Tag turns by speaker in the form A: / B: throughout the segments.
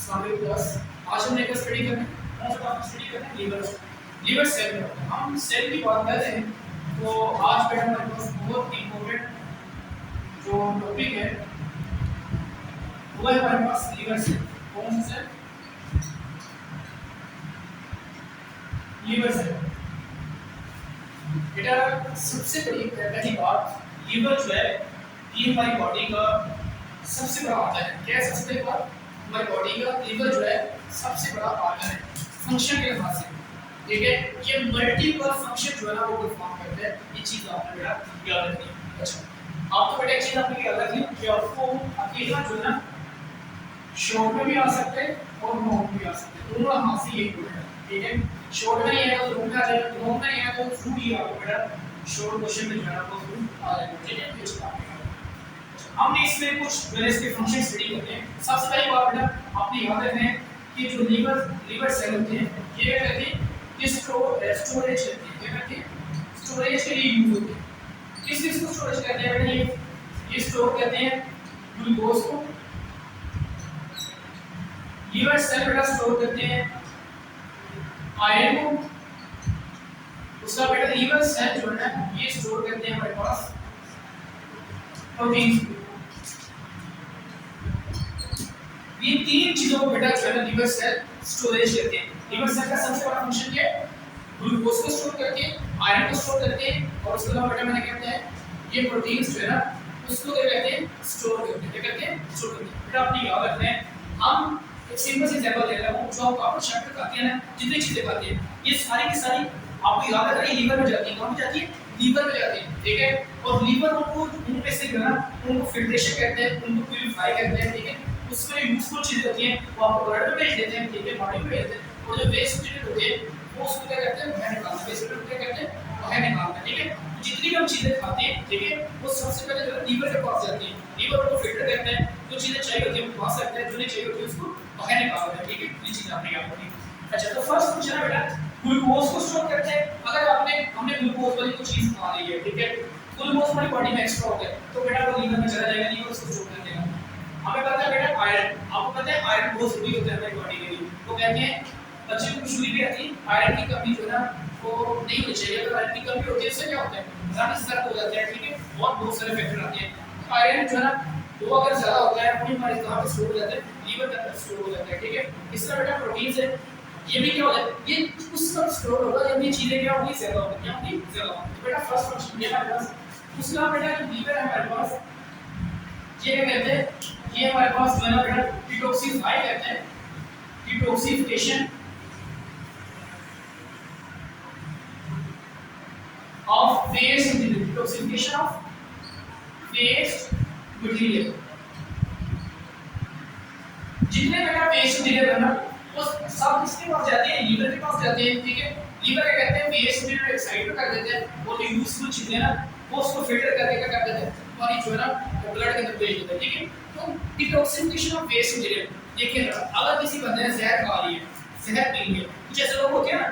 A: स्वाभाविक प्लस आज हमने क्या स्टडी करना है, कौन सा टॉपिक स्टडी करना है, लीवर सेल में हम सेल की बात कर रहे हैं। तो आज पे हमारे पास बहुत इंपॉर्टेंट जो टॉपिक है वो है हमारे पास लीवर सेल। कौन सा सेल? Liver cell. बेटा सबसे बड़ी पहली बात, लीवर जो है ये हमारी बॉडी का सबसे बड़ा ऑर्गन है। क्या है सबसे बड़ी बात? हमारी बॉडी का लीवर जो है सबसे बड़ा ऑर्गन है फंक्शन के लिहाज से। ठीक है, ये मल्टीपल फंक्शन जो है ना वो परफॉर्म करते हैं। ये चीज आपने बेटा याद रखनी है। अच्छा आप तो बेटा एक चीज आपने याद रखनी है कि आपको अकेला जो है ना शॉर्ट में भी आ सकते हैं और लॉन्ग में भी आ सकते हैं, दोनों हाथ से ये बोल रहा है। ठीक है, शॉर्ट में ही है तो लॉन्ग में आ जाएगा, लॉन्ग में ही है तो फूड ही आपको बेटा शॉर्ट क्वेश्चन में जो है वो फूड आ जाएगा। ठीक है, ये चीज आपने हमने इसमें कुछ वेरियस के फंक्शन स्टडी करते हैं। सबसे पहली बात बेटा आपने याद रखना है कि जो लीवर सेल होते हैं ये क्या करते हैं, ये स्टोरेज करते हैं। क्या करते हैं? स्टोरेज के लिए यूज होते हैं। किस चीज को स्टोरेज करते हैं बेटा? ये स्टोर करते हैं ग्लूकोज को। लीवर सेल बेटा स्टोर करते हैं आयरन को। उसका बेटा लीवर सेल जो है ना ये स्टोर करते हैं हमारे पास प्रोटीन। ये तीन चीजों को बेटा जो है ना लीवर सेल स्टोरेज करते हैं। लीवर सेल का सबसे बड़ा फंक्शन क्या है? ग्लूकोज को स्टोर करते हैं, आयरन को स्टोर करते हैं और उसके अलावा बेटा मैंने कहते हैं ये प्रोटीन्स जो है ना उसको क्या कहते हैं? स्टोर करते हैं। क्या कहते हैं? स्टोर करते हैं। बेटा आपने याद रखना है, हम एक सिंपल सी एग्जांपल दे रहा हूं जो आप चैप्टर खाते हैं ना, जितनी चीजें खाते हैं ये सारी की सारी आपको याद रखना है लीवर में जाती है। कहां में जाती है? लीवर में जाती है। ठीक है, और लीवर उनको उनमें से जो है ना उनको फिल्ट्रेशन कहते हैं, उनको प्यूरिफाई कहते हैं। ठीक है, उसमें यूजफुल चीजें होती हैं वो आपको ब्लड में भेज देते हैं। ठीक है, बॉडी में भेज देते हैं और जो वेस्ट मटेरियल होते हैं वो उसको क्या कहते हैं? बाहर निकालते हैं। वेस्ट मटेरियल क्या कहते हैं? बाहर निकालते हैं। ठीक है, जितनी भी हम चीजें खाते हैं ठीक है वो सबसे पहले जो है लीवर के पास जाती है। लीवर उनको फिल्टर करते हैं, जो चीजें चाहिए होती है वो खा सकते हैं, जो नहीं चाहिए होती है उसको बाहर निकालते हैं। ठीक है, ये चीज आपने याद रखनी है। अच्छा तो फर्स्ट क्वेश्चन है बेटा ग्लूकोज को स्टोर करते हैं। अगर हमने ग्लूकोज वाली कोई चीज खा ली है, ठीक है, ग्लूकोज हमारी बॉडी में एक्स्ट्रा हो गया तो बेटा वो लीवर में चला जाएगा, लीवर उसको स्टोर कर देगा। हमें पता है बेटा आयरन, आपको पता है आयरन बहुत जरूरी होता है हमारी बॉडी के लिए। तो कहते हैं बच्चे को कुछ भी आती है आयरन की कमी जो है ना वो नहीं होनी चाहिए। अगर आयरन की कमी होती है इससे क्या होता है? रक्त स्तर हो जाता है। ठीक है, और बहुत सारे फैक्टर आते हैं। आयरन जो है ना वो अगर ज्यादा होता है वो हमारे कहां पे स्टोर हो जाता है? लीवर के अंदर स्टोर हो जाता है। ठीक है, इस तरह बेटा प्रोटीन्स है ये भी क्या होता है? ये उस वक्त स्टोर होगा जब ये चीजें क्या होंगी? ज्यादा होंगी। क्या होंगी? ज्यादा होंगी। तो बेटा फर्स्ट फंक्शन ये हमारे पास। उसका बेटा जो लीवर है हमारे पास ये क्या कहते हैं? ये हमारे पास जो है ना बेटा डिटॉक्सिफाई कहते हैं, detoxification of waste material, detoxification of waste material. जितने बेटा वेस्ट मटेरियल है ना वो सब किसके पास जाते हैं? लीवर के पास जाते हैं। ठीक है, लीवर क्या कहते हैं? वेस्ट मटेरियल एक साइड पे कर देते हैं और जो यूजफुल चीजें ना वो उसको फिल्टर करके क्या कर देते हैं? हमारी जो है ना ब्लड के अंदर भेज देते हैं। ठीक है, तो डिटॉक्सिफिकेशन ऑफ वेस्ट मटेरियल। देखिए अगर किसी बंदे ने जहर खा ली है, जहर पी ली है, कुछ ऐसे लोग होते हैं ना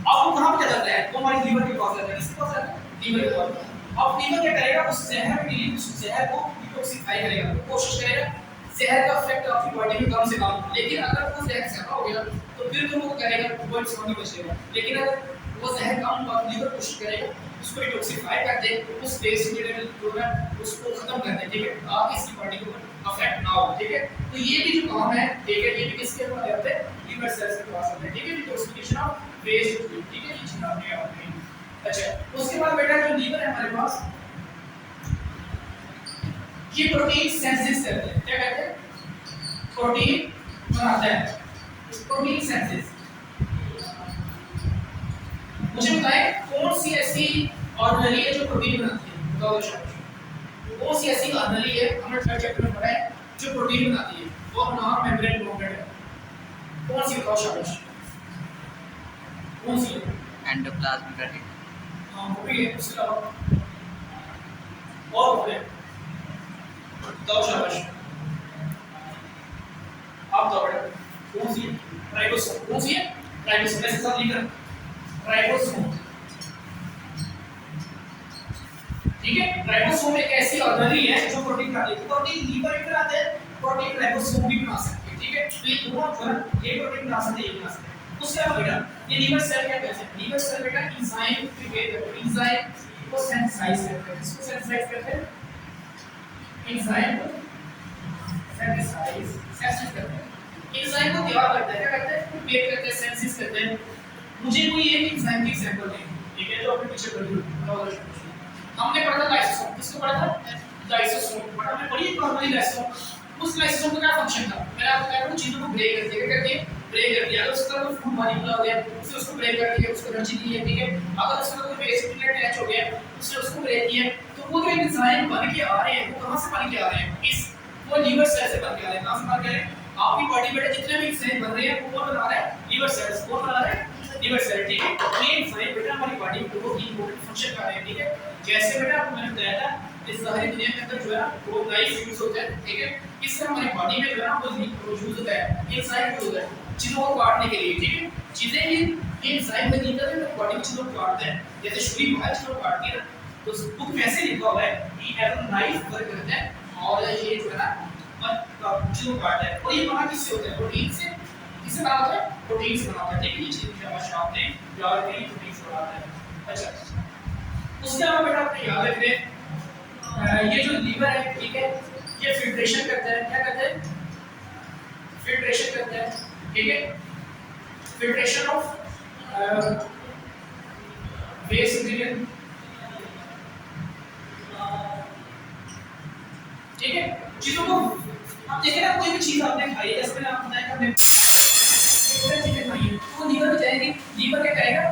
A: आपको कहां पे जाता है? वो हमारी लीवर के पास जाता है। किसके पास जाता है? लीवर के पास। अब लीवर क्या करेगा? उस जहर के लिए उस जहर को डिटॉक्सिफाई करेगा, कोशिश करेगा जहर का इफेक्ट आपकी बॉडी में कम से कम। लेकिन अगर वो जहर ज्यादा हो गया तो फिर तुम वो करेगा वो इंसान नहीं बचेगा। लेकिन अगर वो जहर कम हुआ लीवर कोशिश करेगा उसको डिटॉक्सिफाई कर दे, उस वेस्ट मटेरियल जो है उसको खत्म कर दे। ठीक है, ताकि इसकी बॉडी को अफेक्ट ना हो। ठीक है, तो ये भी जो काम है ठीक है ये भी किसके पास आते हैं? लीवर सेल्स के पास आते हैं। ठीक है, डिटॉक्सिफिकेशन ऑफ वेस्ट मटेरियल। ठीक है, ये चीज आपने याद रखनी है। अच्छा उसके बाद बेटा जो लीवर है हमारे पास ये प्रोटीन सिंथेसिस करते हैं। क्या कहते हैं? प्रोटीन बनाता है, प्रोटीन सिंथेसिस। मुझे बताएं कौन सी ऐसी ऑर्गेनेली है जो प्रोटीन बनाती है? बताओ शाबाश। कौन सी ऐसी ऑर्गेनेली है हमने थर्ड चैप्टर में पढ़ा है जो प्रोटीन बनाती है? वो नॉन मेम्ब्रेन बॉन्डेड है। कौन सी? बताओ शाबाश। कौन सी है?
B: Endoplasmic reticulum.
A: हां वो भी है। उसके अलावा और हो गया? बताओ शाबाश। आप बताओ बेटा कौन सी है? राइबोसोम। कौन सी है? राइबोसोम। ऐसे साथ लिखना राइबोसोम। ठीक है, राइबोसोम एक ऐसी ऑर्गेनेली है जो प्रोटीन बनाती है। प्रोटीन लीवर भी बनाते हैं, प्रोटीन राइबोसोम भी बना सकते हैं। ठीक है। तो ये दोनों जो है ये प्रोटीन बना सकते हैं, ये बना सकते हैं। उसके अलावा बेटा ये लीवर सेल क्या कहते हैं? लीवर सेल बेटा एंजाइम प्रिपेयर करते हैं, एंजाइम को सिंथेसाइज करते हैं। इसको सिंथेसाइज करते हैं, एंजाइम को सिंथेसाइज करते हैं। एंजाइम को तैयार करते हैं, क्या करते हैं? प्रिपेयर करते हैं, सिंथेसिस करते हैं। मुझे कोई एक एंजाइम की एग्जांपल दें, ठीक है, जो अपने पीछे पढ़ी हो। हमने पढ़ा था लाइसोसोम, किसको पढ़ा था? लाइसोसोम पढ़ा, हमने पढ़ी नॉर्मली लाइसोसोम। उस लाइसोसोम का क्या फंक्शन था? मैंने आपको कहा था चीजों को ब्रेक करती है, क्या करती है? ब्रेक करती है। अगर उसका कोई फूड मॉलिक्यूल हो गया, उससे उसको ब्रेक करती है, उसको एनर्जी दी है, ठीक है। अगर उसका कोई बेस प्लेट अटैच हो गया, उससे उसको ब्रेक किया, तो वो जो एंजाइम बन के आ रहे हैं, वो कहां से बन के आ रहे हैं? इस वो लीवर सेल से बन के आ रहे हैं। कहां से बन के आ रहे हैं? आपकी बॉडी में जितने भी एंजाइम बन रहे हैं, वो कौन बना रहा है? Liver cells. कौन बना रहा है? लीवर सेल, ठीक है। ये एंजाइम बेटा हमारी बॉडी में बहुत ही इंपॉर्टेंट फंक्शन कर रहे हैं, ठीक है। जैसे बेटा आपको मैंने बताया था इस ज़ाहिरी दुनिया के अंदर जो है वो लाइफ यूज होता है, ठीक है। इससे हमारी बॉडी में जो है वो यूज होता है, एंजाइम यूज होता है चीजों को काटने के लिए, ठीक है। चीजें ये एंजाइम में निकलते हैं तो बॉडी में चीजों को काटते हैं। जैसे छुरी बाहर चीजों को काटती है ना, तो बुक में ऐसे लिखा हुआ है कि एज अ नाइफ वर्क करता है और ये जो है ना चीजों को काटता है। और ये बना किससे होता है? प्रोटीन से। किससे बना होता है? प्रोटीन से बना होता है, ठीक है। ये चीज शाबाश आपने याद रखी, प्रोटीन से बना होता है। अच्छा, उसके अलावा बेटा आपने याद रखना ये जो लीवर है, ठीक है, ये फिल्ट्रेशन करता है। क्या करता है? फिल्ट्रेशन करता है, ठीक है। फिल्ट्रेशन ऑफ वेस्ट मटेरियल, ठीक है। चीजों को आप देखें ना, कोई भी चीज आपने खाई है, जैसे मैंने आपको बताया कि चीजें खाई है, तो लीवर में जाएगी। लीवर क्या करेगा?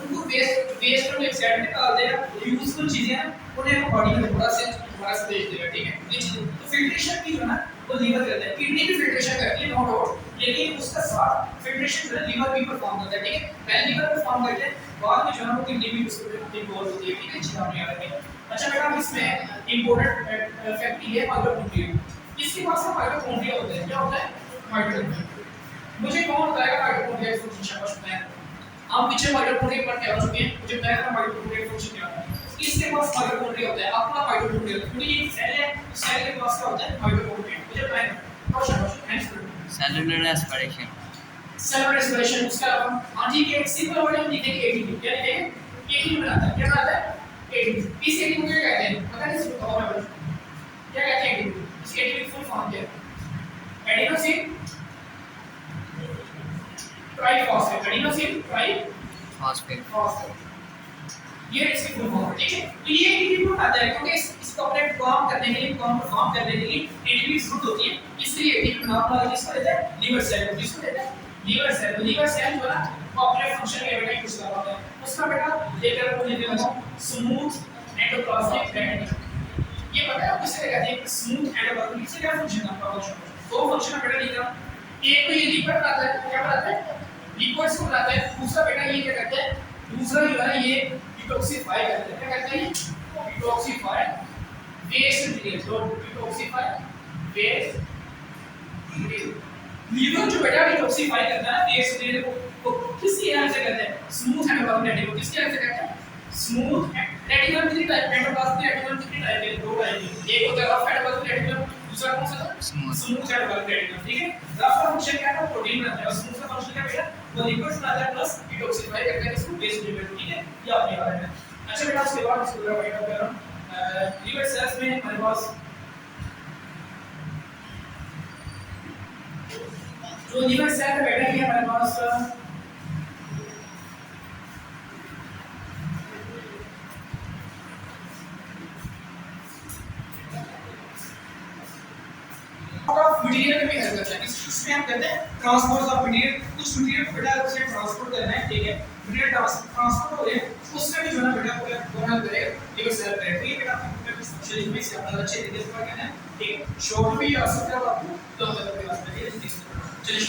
A: उनको वेस्ट को एक साइड में निकाल देगा। यूजफुल चीजें हैं उन्हें बॉडी में थोड़ा सा भेज देगा, ठीक है। ये चीज तो फिल्ट्रेशन की जो ना वो लीवर करता है। किडनी भी फिल्ट्रेशन करती है, नो डाउट, लेकिन उसका साथ फिल्ट्रेशन जो है लीवर भी परफॉर्म करता है, ठीक है। पहले लीवर परफॉर्म करते हैं, बाद में जो है वो किडनी भी उसमें इन्वॉल्व होती है, ठीक है। चीज आपने याद रखी। अच्छा बेटा इसमें इंपॉर्टेंट फैक्ट ये है माइटोकॉन्ड्रिया। इसके पास में माइटोकॉन्ड्रिया होता है। क्या होता है? माइटोकॉन्ड्रिया। मुझे कौन बताएगा माइटोकॉन्ड्रिया का फंक्शन? शाबाश बताएं। हम पीछे माइटोकॉन्ड्रिया पर क्या हो चुके हैं, मुझे बताया था माइटोकॉन्ड्रिया का फंक्शन क्या है। इसके पास माइटोकॉन्ड्रिया होता है, अपना माइटोकॉन्ड्रिया, क्योंकि ये सेल है, सेल के पास क्या होता है? माइटोकॉन्ड्रिया। मुझे बताएं और शाबाश thanks.
B: Cellular aspiration,
A: cellular respiration. उसके अलावा हाँ ठीक है, एक सिंपल वर्ड में लिखेंगे एटीपी। क्या लिखेंगे? एटीपी बनाता है। क्या बनाता है? एटीपी। इस एटीपी को क्या कहते हैं? पता नहीं इसको बताओ मैं। क्या कहते हैं एटीपी? इस एटीपी फुल फॉर्म क्या है? एडिनोसिन ट्राइफॉस्फेट, एडिनोसिन
B: फॉस्फेट,
A: ये इसकी फुल फॉर्म है, ठीक है। तो ये एटीपी को बनाता है क्योंकि इसको अपने काम करने के लिए, काम परफॉर्म करने के लिए एटीपी जरूरत होती है। इसलिए एटीपी नाम लगा जिसको देते हैं लीवर सेल को। किसको देते हैं? Liver cell. तो लीवर सेल जो है ना वो अपने फंक्शन के बेटा यूज कर रहा है। उसका बेटा लेकर वो लेते हैं स्मूथ एंडोप्लाज्मिक रेटिकुलम। ये पता है आप किसे कहते हैं? Smooth endoplasmic. इससे क्या फंक्शन है आपका? दो फंक्शन है बेटा लीवर। एक तो ये लिपिड बनाता है, क्या बनाता है? लिपिड्स को बनाता है। दूसरा बेटा ये क्या करता है? दूसरा जो है ये डिटॉक्सिफाई करता है। क्या करता है? Detoxify waste material. तो डिटॉक्सिफाई वेस्ट मटेरियल। लीवर जो बेटा डिटॉक्सिफाई करता है वेस्ट मटेरियल को किसकी हेल्प से करता है? Smooth endoplasmic reticulum. किसकी हेल्प से करता है? Smooth reticulum. कितनी टाइप एंडोप्लाज्मिक रेटिकुलम कितनी टाइप है? दो टाइप है। एक होता है रफ एंडोप्लाज्मिक रेटिकुलम, दूसरा कौन सा था? स्मूथ एंडोप्लाज्मिक रेटिकुलम, ठीक है। रफ का फंक्शन क्या है? प्रोटीन बनाता है। और स्मूथ का फंक्शन क्या बेटा? वो लिपिड्स बनाता है प्लस डिटॉक्सिफाई करता है इसको वेस्ट मटेरियल, ठीक है। ये आपने याद रखना है। अच्छा बेटा उसके बाद इसको पूरा फाइंड आउट कर रहा हूं। लीवर सेल्स में हमारे पास जो लीवर सेल है बेटा ये हमारे पास मटेरियल में भी हेल्प करता है। इसमें हम कहते हैं ट्रांसपोर्ट ऑफ मटेरियल। कुछ मटेरियल को बेटा उसे ट्रांसपोर्ट करना है, ठीक है। मटेरियल ट्रांसपोर्ट हो रहे हैं, उसमें भी जो है बेटा पूरा हेल्प करेगा लीवर सेल पे। तो ये बेटा शरीर में से अपना अच्छे तरीके से क्या कहना है, ठीक है। शॉर्ट में ये आ सकता है आपको, तो मतलब के पास में चलिए